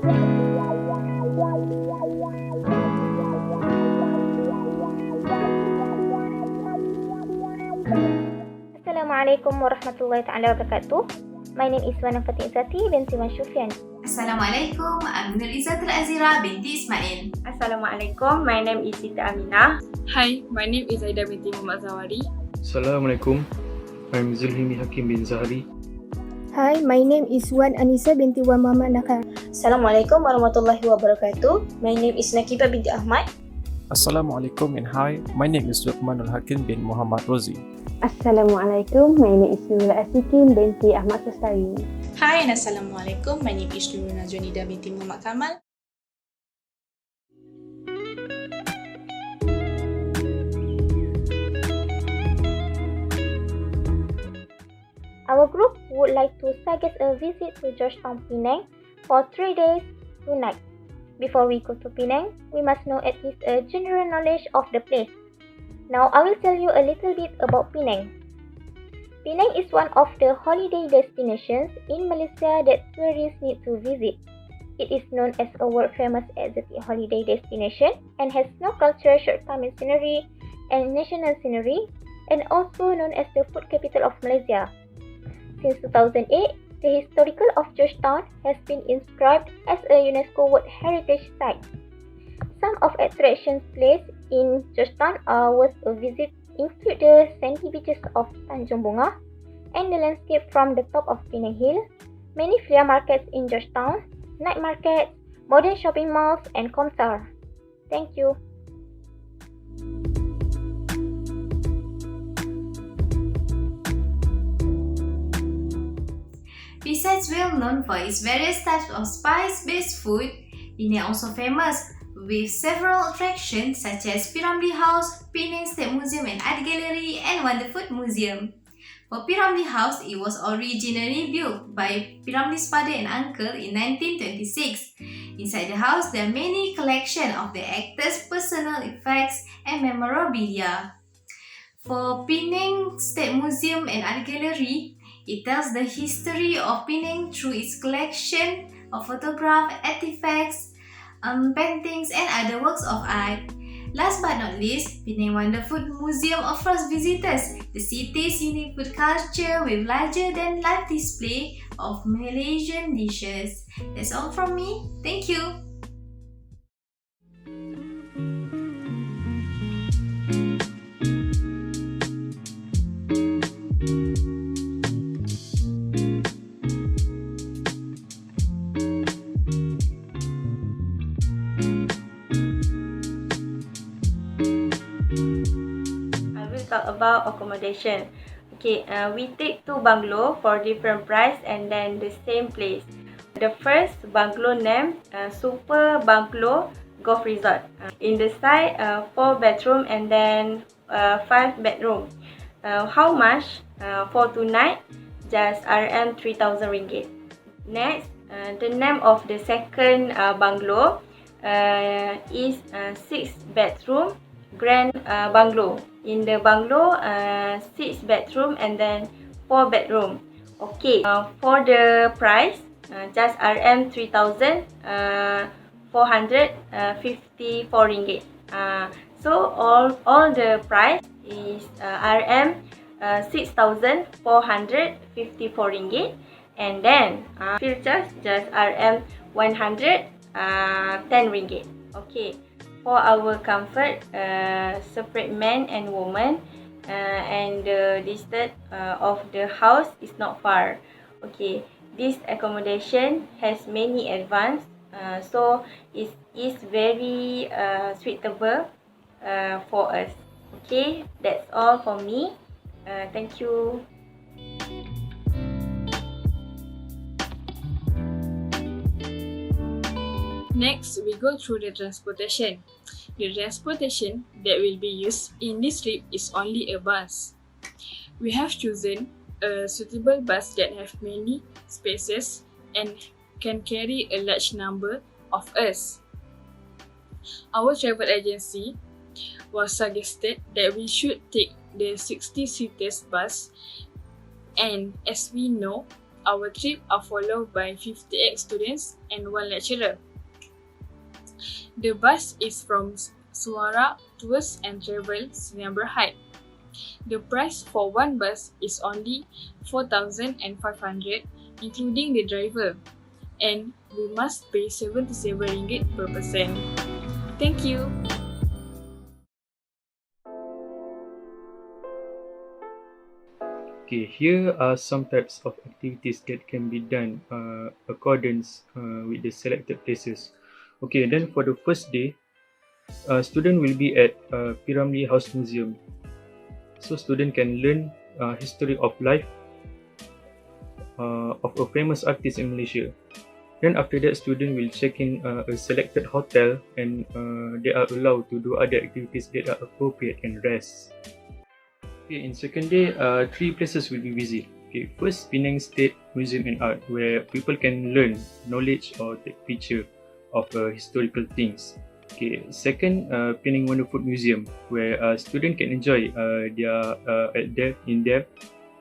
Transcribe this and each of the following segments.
Assalamualaikum warahmatullahi taala wabarakatuh. My name is Wana Fatin Izzati binti Wan Syufyan. Assalamualaikum, I'm Nur Izzatul Azira binti Ismail. Assalamualaikum, my name is Sita Aminah. Hi, my name is Aida binti Muhammad Zawari. Assalamualaikum, I'm Zulhimi Hakim bin Zahari. Hi, my name is Wan Anisa binti Wan Muhammad Nakar. Assalamualaikum warahmatullahi wabarakatuh. My name is Nakibah binti Ahmad. Assalamualaikum and hi, my name is Luqmanul Hakim bin Muhammad Rozi. Assalamualaikum, my name is Nurul Asikin binti Ahmad Sastari. Hi and Assalamualaikum, my name is Nurul Najwanida binti Muhammad Kamal. Our group would like to suggest a visit to Georgetown, Penang for 3 days, 2 nights. Before we go to Penang, we must know at least a general knowledge of the place. Now I will tell you a little bit about Penang. Penang is one of the holiday destinations in Malaysia that tourists need to visit. It is known as a world-famous exotic holiday destination and has snow culture, short-term scenery, and national scenery, and also known as the food capital of Malaysia. Since 2008, the historical of Georgetown has been inscribed as a UNESCO World Heritage Site. Some of attractions placed in Georgetown worth a visit include the sandy beaches of Tanjung Bunga and the landscape from the top of Penang Hill, many flea markets in Georgetown, night markets, modern shopping malls, and Comsar. Thank you. Besides well known for its various types of spice-based food, Penang also famous with several attractions such as Piramli House, Penang State Museum and Art Gallery, and Wonder Food Museum. For Piramli House, it was originally built by Piramli's father and uncle in 1926. Inside the house, there are many collections of the actors' personal effects and memorabilia. For Penang State Museum and Art Gallery, it tells the history of Penang through its collection of photographs, artifacts, paintings and other works of art. Last but not least, Penang Wonder Food Museum offers visitors the city's unique food culture with larger-than-life display of Malaysian dishes. That's all from me. Thank you. Talk about accommodation. Okay, we take 2 bungalow for different price and then the same place. The first bungalow named Super Bungalow Golf Resort. In the side, 4 bedroom and then 5 bedroom. How much? For 2 night, just RM 3,000 ringgit. Next, the name of the second bungalow is 6 bedroom grand bungalow. In the bungalow, 6 bedroom and then 4 bedroom. Okay, for the price, just RM 3,454 ringgit. So all the price is RM 6,454 ringgit, and then fuel charge just RM 110 ringgit. Okay. For our comfort, separate man and woman, and the distance of the house is not far. Okay, this accommodation has many advance, so it is very suitable for us. Okay, that's all for me. Thank you. Next, we go through the transportation. The transportation that will be used in this trip is only a bus. We have chosen a suitable bus that have many spaces and can carry a large number of us. Our travel agency was suggested that we should take the 60-seaters bus, and as we know, Our trip are followed by 58 students and 1 lecturer. The bus is from Suara Tours and Travel, Sdn Bhd. The price for one bus is only 4,500 including the driver, and we must pay 77 ringgit per person. Thank you. Okay, here are some types of activities that can be done accordance with the selected places. Okay, then for the first day, student will be at Piramli House Museum. So student can learn history of life of a famous artist in Malaysia. Then after that, student will check in a selected hotel, and they are allowed to do other activities that are appropriate and rest. Okay, in second day, 3 places will be visited. Okay, first, Penang State Museum and Art, where people can learn knowledge or take picture of historical things. Okay, second, Penang Wonder Food Museum, where students can enjoy in there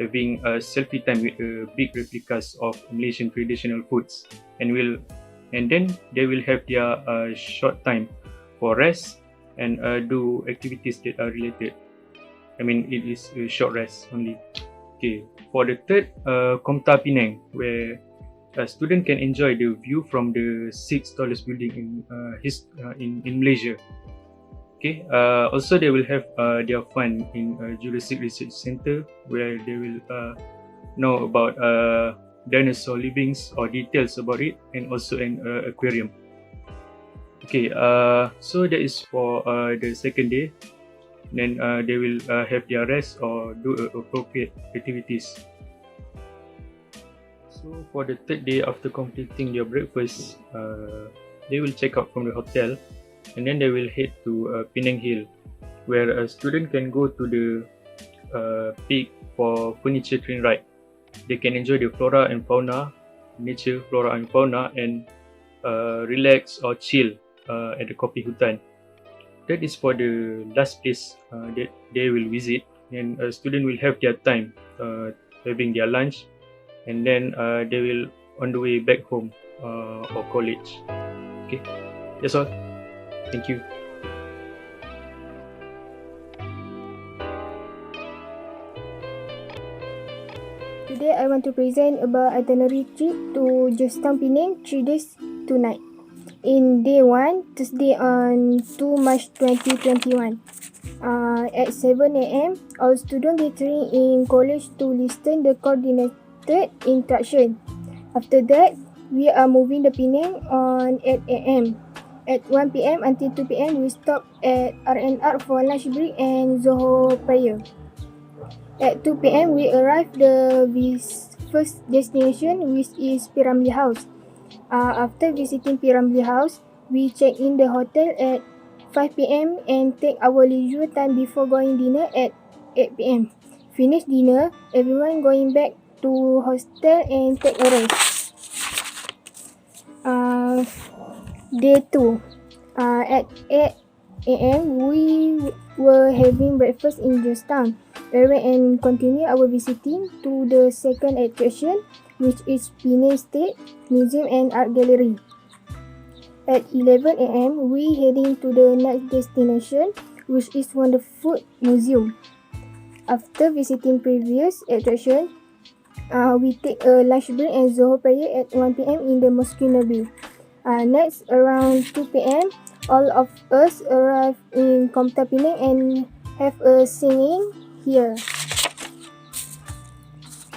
having a selfie time with big replicas of Malaysian traditional foods, and then they will have their short time for rest and do activities that are related. I mean, it is a short rest only. Okay, for the third, Komta Penang, where a student can enjoy the view from the 6th tallest building in Malaysia. Okay, also they will have their fun in Jurassic Research Center, where they will know about dinosaur livings or details about it, and also an aquarium. Okay, so that is for the second day. Then they will have their rest or do appropriate activities. So for the third day, after completing their breakfast, they will check out from the hotel, and then they will head to Penang Hill, where a student can go to the peak for furniture train ride. They can enjoy the flora and fauna, nature, flora and fauna, and relax or chill at the Kopi Hutan. That is for the last place that they will visit, and a student will have their time having their lunch, and then they will on the way back home or college. Okay, that's all. Thank you. Today I want to present about itinerary trip to Georgetown, Penang, 3 days, 2 nights. In day 1, Thursday on 2 March 2021, at 7 a.m, all students gathering in college to listen the coordinated instruction. After that, we are moving to Penang on 8 a.m. At 1 p.m. until 2 p.m, we stop at R&R for lunch break and Zohor prayer. At 2 p.m, we arrive the first destination, which is Piramli House. After visiting Piramli House, we check in the hotel at 5 p.m. and take our leisure time before going dinner at 8 p.m. Finish dinner, everyone going back to hostel and take a rest. Day 2, at 8 a.m. we were having breakfast in Georgetown, and continue our visiting to the second attraction, which is Penang State Museum and Art Gallery. At 11 a.m, we heading to the next destination, which is Wonder Food Museum. After visiting previous attraction, we take a lunch break and Zohor prayer at 1 p.m. in the Mosque Nabi. Next, around 2 p.m, all of us arrive in Komta Penang and have a singing here.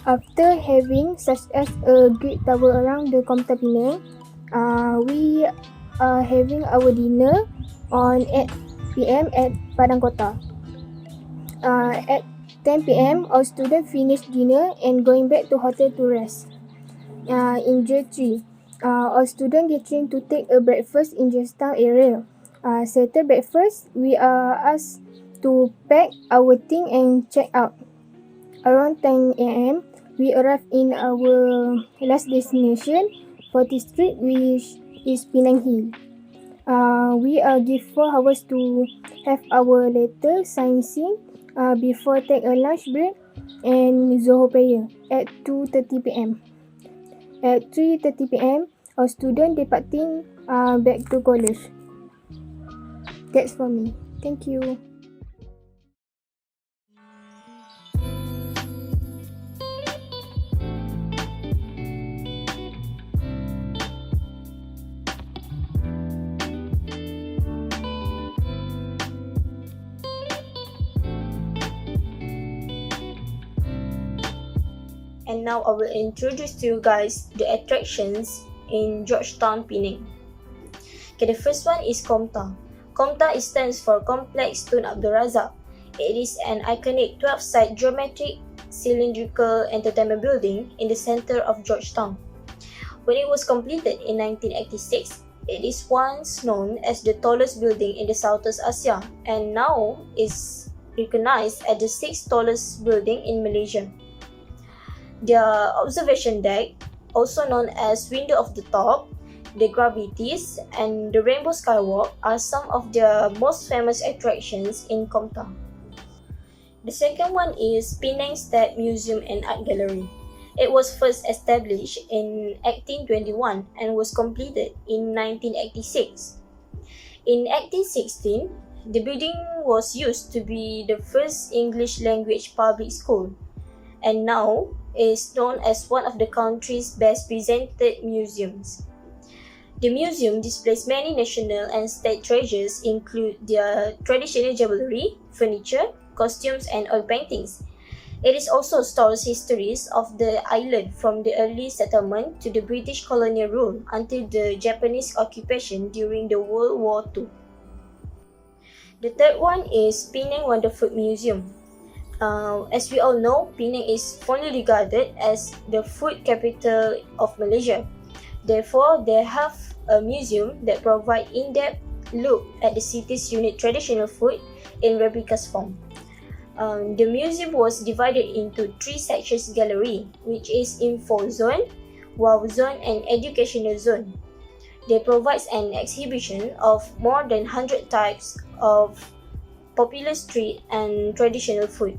After having such as a great tour around the Komta Penang, we are having our dinner on 8 p.m. at Padang Kota. At 10 p.m, all students finish dinner and going back to hotel to rest. In day 3, all students getting to take a breakfast in Georgetown area. After breakfast, we are asked to pack our thing and check out. Around 10 a.m, we arrive in our last destination, 40th Street, which is Penang Hill. We are given 4 hours to have our later sightseeing before take a lunch break and Zohor prayer at 2:30 p.m. At 3:30 p.m., our students departing back to college. That's for me. Thank you. And now I will introduce to you guys the attractions in Georgetown, Penang. Okay, the first one is Komta. Komta stands for Complex Tun Abdul Razak. It is an iconic 12-side geometric cylindrical entertainment building in the center of Georgetown. When it was completed in 1986, it is once known as the tallest building in the Southeast Asia and now is recognized as the 6th tallest building in Malaysia. The observation deck, also known as Window of the Top, the Gravities, and the Rainbow Skywalk are some of the most famous attractions in Komta. The second one is Penang State Museum and Art Gallery. It was first established in 1821 and was completed in 1986. In 1816, the building was used to be the first English language public school, and now is known as one of the country's best presented museums. The museum displays many national and state treasures, include their traditional jewelry, furniture, costumes, and oil paintings. It is also stores histories of the island from the early settlement to the British colonial rule until the Japanese occupation during the World War II. The third one is Penang Wonderfood Museum. As we all know, Penang is fondly regarded as the food capital of Malaysia. Therefore, they have a museum that provides in-depth look at the city's unique traditional food in replicas form. The museum was divided into 3 sections gallery, which is info zone, wow zone, and educational zone. They provide an exhibition of more than 100 types of popular street and traditional food.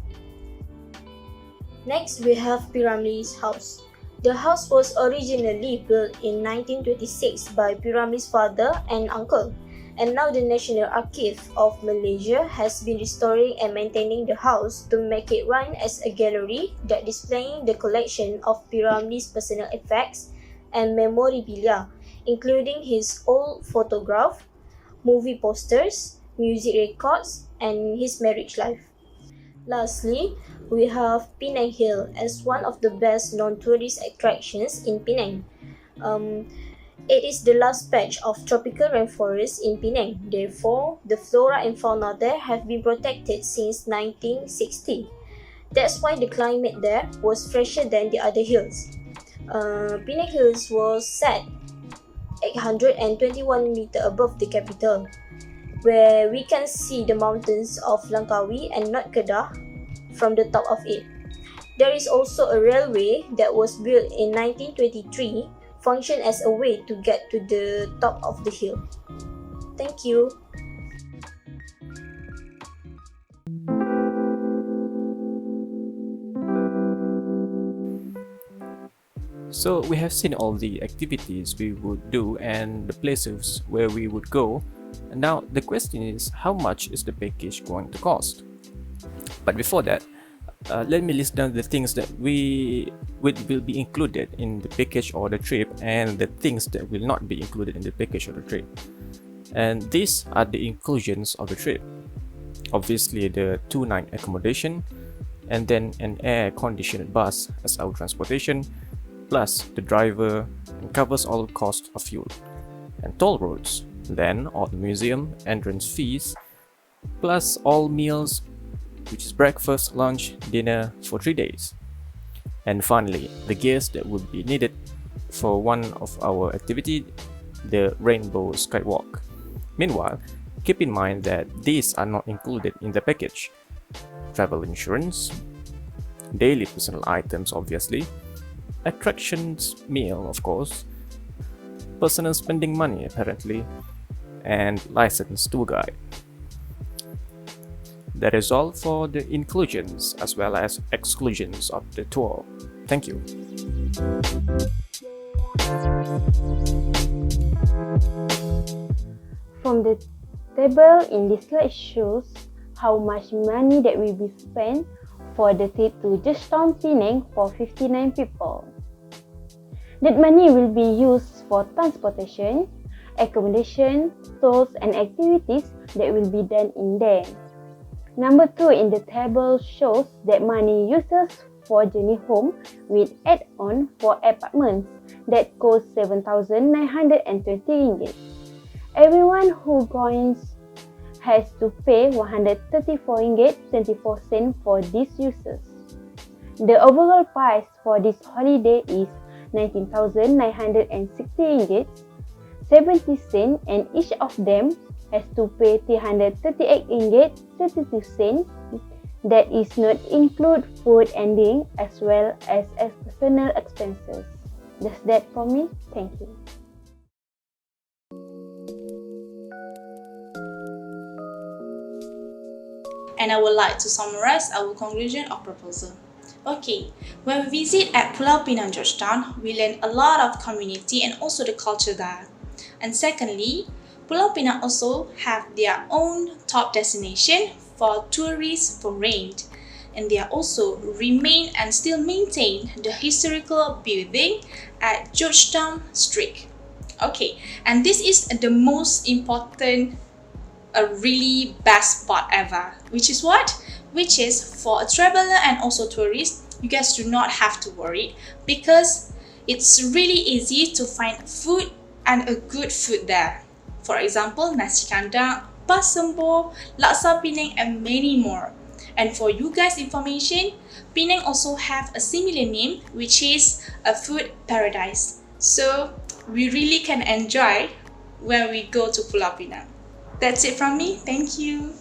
Next, we have Piramli's house. The house was originally built in 1926 by Piramli's father and uncle, and now the National Archive of Malaysia has been restoring and maintaining the house to make it run as a gallery that displaying the collection of Piramli's personal effects and memorabilia, including his old photograph, movie posters, music records, and his marriage life. Lastly, we have Penang Hill as one of the best known tourist attractions in Penang. It is the last patch of tropical rainforest in Penang. Therefore, the flora and fauna there have been protected since 1960. That's why the climate there was fresher than the other hills. Penang Hills was set 821 meters above the capital, where we can see the mountains of Langkawi and North Kedah from the top of it. There is also a railway that was built in 1923, function as a way to get to the top of the hill. Thank you. So we have seen all the activities we would do and the places where we would go. And now the question is, how much is the package going to cost? But before that, let me list down the things that will be included in the package or the trip, and the things that will not be included in the package or the trip. And these are the inclusions of the trip. Obviously, the 2-night accommodation, and then an air-conditioned bus as our transportation, plus the driver, and covers all cost of fuel and toll roads. Then all the museum entrance fees, plus all meals, which is breakfast, lunch, dinner for 3 days. And finally, the gears that would be needed for one of our activity, the Rainbow Skywalk. Meanwhile, keep in mind that these are not included in the package. Travel insurance, daily personal items obviously, attractions meal of course, personal spending money apparently, and licensed tour guide. That is all for the inclusions as well as exclusions of the tour. Thank you. From the table in this slide shows how much money that will be spent for the trip to Georgetown, Penang for 59 people. That money will be used for transportation, accommodation, tours and activities that will be done in there. Number 2 in the table shows that money uses for journey home with add-on for apartments that cost 7,920 ringgit. Everyone who joins has to pay 134 ringgit 24 cents for these uses. The overall price for this holiday is 19,960 ringgit 70 cents, and each of them has to pay 338 ringgit 32 cents. That is not include food and drink as well as personal expenses. That's that for me. Thank you. And I would like to summarize our conclusion of proposal. Okay, when we visit at Pulau Pinang, Georgetown, we learn a lot of community and also the culture there. And secondly, Pulau Pinang also have their own top destination for tourists foreigned, and they are also remain and still maintain the historical building at Georgetown Street. Okay, and this is the most important, a really best spot ever, which is what? Which is for a traveler and also tourists, you guys do not have to worry because it's really easy to find food and a good food there. For example, nasi kandang, pasembur, laksa Penang and many more. And for you guys information, Penang also have a similar name which is a food paradise. So we really can enjoy when we go to Pulau Pinang. That's it from me. Thank you.